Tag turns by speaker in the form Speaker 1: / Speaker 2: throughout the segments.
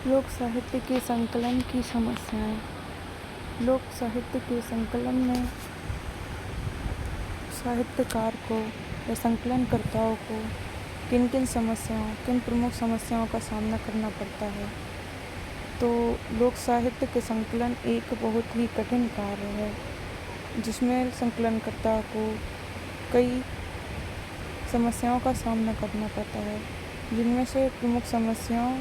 Speaker 1: लोक साहित्य के संकलन की समस्याएं। लोक साहित्य के संकलन में साहित्यकार को या संकलनकर्ताओं को किन प्रमुख समस्याओं का सामना करना पड़ता है। तो लोक साहित्य के संकलन एक बहुत ही कठिन कार्य है, जिसमें संकलनकर्ता को कई समस्याओं का सामना करना पड़ता है, जिनमें से प्रमुख समस्याओं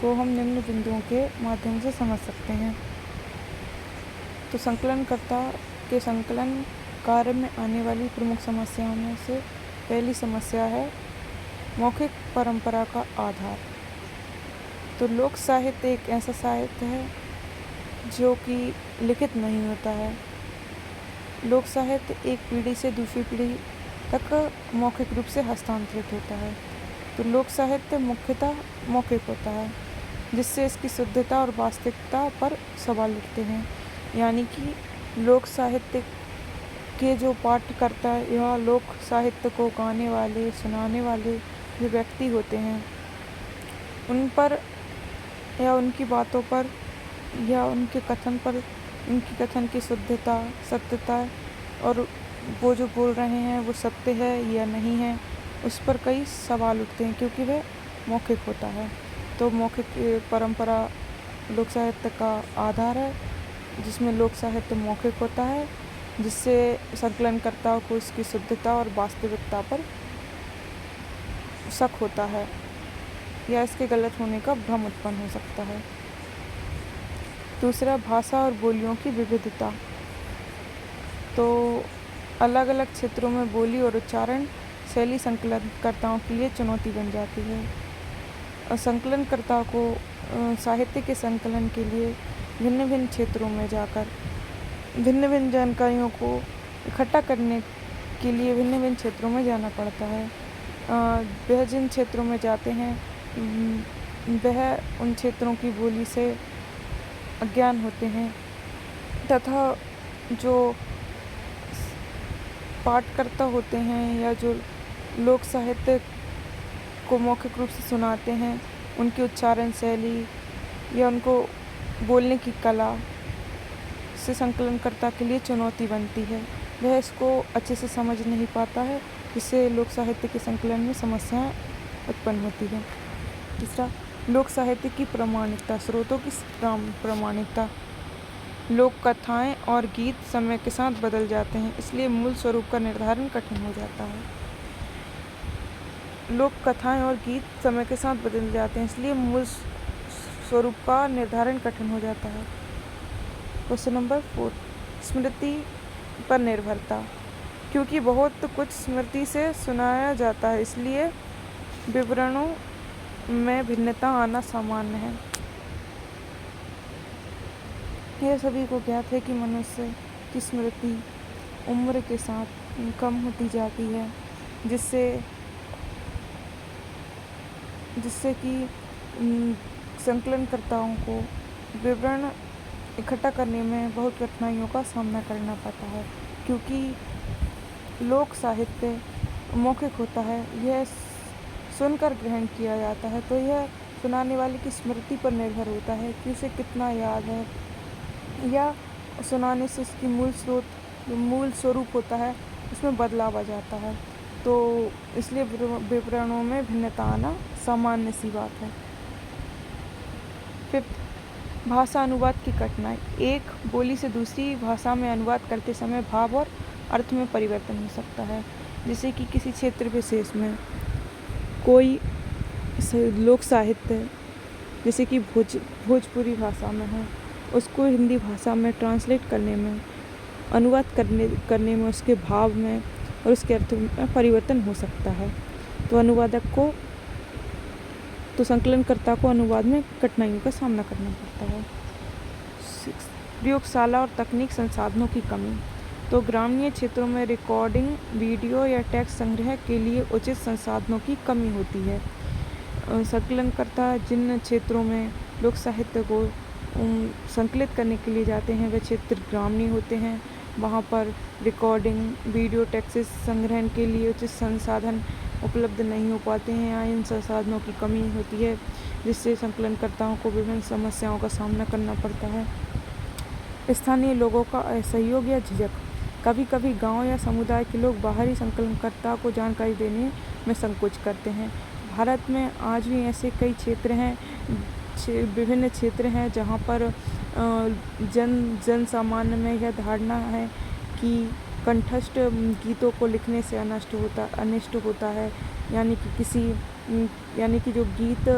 Speaker 1: को हम निम्न बिंदुओं के माध्यम से समझ सकते हैं। तो संकलनकर्ता के संकलन कार्य में आने वाली प्रमुख समस्याओं में से पहली समस्या है मौखिक परंपरा का आधार। तो लोक साहित्य एक ऐसा साहित्य है जो कि लिखित नहीं होता है। लोक साहित्य एक पीढ़ी से दूसरी पीढ़ी तक मौखिक रूप से हस्तांतरित होता है। तो लोक साहित्य मुख्यतः मौखिक होता है, जिससे इसकी शुद्धता और वास्तविकता पर सवाल उठते हैं। यानी कि लोक साहित्य के जो पाठकर्ता या लोक साहित्य को गाने वाले, सुनाने वाले जो व्यक्ति होते हैं, उन पर या उनकी बातों पर या उनके कथन पर, उनकी कथन की शुद्धता, सत्यता और वो जो बोल रहे हैं वो सत्य है या नहीं है, उस पर कई सवाल उठते हैं, क्योंकि वह मौखिक होता है। तो मौखिक परंपरा लोक साहित्य का आधार है, जिसमें लोक साहित्य मौखिक होता है, जिससे संकलनकर्ताओं को इसकी शुद्धता और वास्तविकता पर शक होता है या इसके गलत होने का भ्रम उत्पन्न हो सकता है। दूसरा, भाषा और बोलियों की विविधता। तो अलग अलग क्षेत्रों में बोली और उच्चारण शैली संकलनकर्ताओं के लिए चुनौती बन जाती है। और संकलनकर्ताओं को साहित्य के संकलन के लिए भिन्न भिन्न क्षेत्रों में जाकर भिन्न भिन्न जानकारियों को इकट्ठा करने के लिए भिन्न भिन्न क्षेत्रों में जाना पड़ता है। वह जिन क्षेत्रों में जाते हैं वह उन क्षेत्रों की बोली से अज्ञान होते हैं, तथा जो पाठकर्ता होते हैं या जो लोक साहित्य को मौखिक रूप से सुनाते हैं, उनकी उच्चारण शैली या उनको बोलने की कला से संकलनकर्ता के लिए चुनौती बनती है। वह इसको अच्छे से समझ नहीं पाता है, जिससे लोक साहित्य के संकलन में समस्याएं उत्पन्न होती हैं। तीसरा, लोक साहित्य की प्रामाणिकता, स्रोतों की प्रामाणिकता। लोक कथाएं और गीत समय के साथ बदल जाते हैं, इसलिए मूल स्वरूप का निर्धारण कठिन हो जाता है। लोक कथाएं और गीत समय के साथ बदल जाते हैं, इसलिए मूल स्वरूप का निर्धारण कठिन हो जाता है। क्वेश्चन नंबर 4, स्मृति पर निर्भरता। क्योंकि बहुत कुछ स्मृति से सुनाया जाता है, इसलिए विवरणों में भिन्नता आना सामान्य है। यह सभी को ज्ञात है कि मनुष्य की स्मृति उम्र के साथ कम होती जाती है, जिससे कि संकलनकर्ताओं को विवरण इकट्ठा करने में बहुत कठिनाइयों का सामना करना पड़ता है। क्योंकि लोक साहित्य मौखिक होता है, यह सुनकर ग्रहण किया जाता है, तो यह सुनाने वाले की स्मृति पर निर्भर होता है कि उसे कितना याद है, या सुनाने से इसकी मूल स्वरूप होता है उसमें बदलाव आ जाता है। तो इसलिए विवरणों में भिन्नता आना सामान्य सी बात है। 5, भाषा अनुवाद की कठिनाई। एक बोली से दूसरी भाषा में अनुवाद करते समय भाव और अर्थ में परिवर्तन हो सकता है। जैसे कि किसी क्षेत्र विशेष में कोई लोक साहित्य, जैसे कि भोजपुरी भाषा में है, उसको हिंदी भाषा में ट्रांसलेट करने में, अनुवाद करने में उसके भाव में और उसके अर्थ में परिवर्तन हो सकता है। तो संकलनकर्ता को अनुवाद में कठिनाइयों का सामना करना पड़ता है। 6, प्रयोगशाला और तकनीक संसाधनों की कमी। तो ग्रामीण क्षेत्रों में रिकॉर्डिंग, वीडियो या टेक्स्ट संग्रह के लिए उचित संसाधनों की कमी होती है। संकलनकर्ता जिन क्षेत्रों में लोक साहित्य को संकलित करने के लिए जाते हैं, वे क्षेत्र ग्रामीण होते हैं। वहाँ पर रिकॉर्डिंग, वीडियो, टेक्स्ट संग्रहण के लिए उचित संसाधन उपलब्ध नहीं हो पाते हैं या इन संसाधनों की कमी होती है, जिससे संकलनकर्ताओं को विभिन्न समस्याओं का सामना करना पड़ता है। स्थानीय लोगों का असहयोग या झिझक। कभी कभी गांव या समुदाय के लोग बाहरी संकलनकर्ता को जानकारी देने में संकोच करते हैं। भारत में आज भी ऐसे कई क्षेत्र हैं, विभिन्न क्षेत्र हैं जहां पर जन सामान्य में यह धारणा है कि कंठस्थ गीतों को लिखने से अनिष्ट होता है, यानी कि जो गीत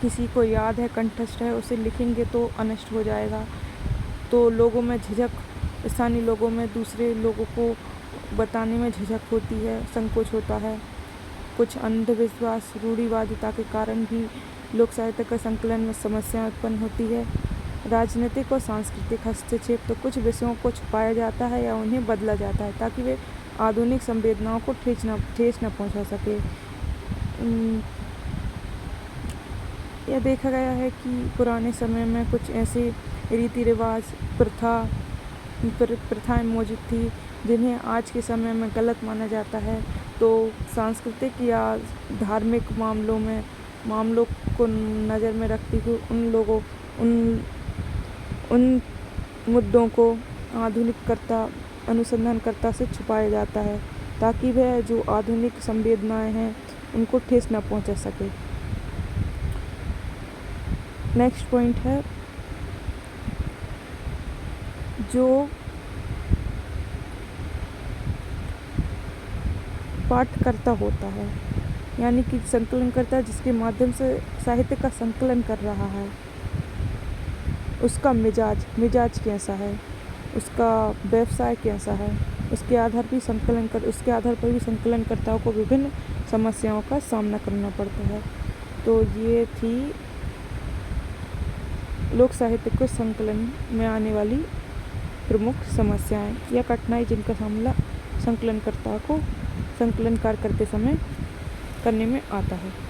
Speaker 1: किसी को याद है, कंठस्थ है, उसे लिखेंगे तो अनिष्ट हो जाएगा। तो लोगों में झिझक, स्थानीय लोगों में दूसरे लोगों को बताने में झिझक होती है, संकोच होता है। कुछ अंधविश्वास, रूढ़िवादिता के कारण भी लोक साहित्य का संकलन में समस्या उत्पन्न होती है। राजनीतिक और सांस्कृतिक हस्तक्षेप। तो कुछ विषयों को छुपाया जाता है या उन्हें बदला जाता है ताकि वे आधुनिक संवेदनाओं को ठेस न पहुंचा सके। यह देखा गया है कि पुराने समय में कुछ ऐसे रीति रिवाज, प्रथाएं मौजूद थी जिन्हें आज के समय में गलत माना जाता है। तो सांस्कृतिक या धार्मिक मामलों को नज़र में रखते हुए उन मुद्दों को अनुसंधानकर्ता से छुपाया जाता है ताकि वह जो आधुनिक संवेदनाएं हैं उनको ठेस न पहुंचा सके। नेक्स्ट पॉइंट है जो पाठकर्ता होता है, यानी कि संकलनकर्ता जिसके माध्यम से साहित्य का संकलन कर रहा है, उसका मिजाज कैसा है, उसका व्यवसाय कैसा है, उसके आधार पर भी संकलनकर्ताओं को विभिन्न समस्याओं का सामना करना पड़ता है। तो ये थी लोक साहित्य के संकलन में आने वाली प्रमुख समस्याएं या कठिनाई जिनका सामना संकलनकर्ता को संकलन कार्य करते समय करने में आता है।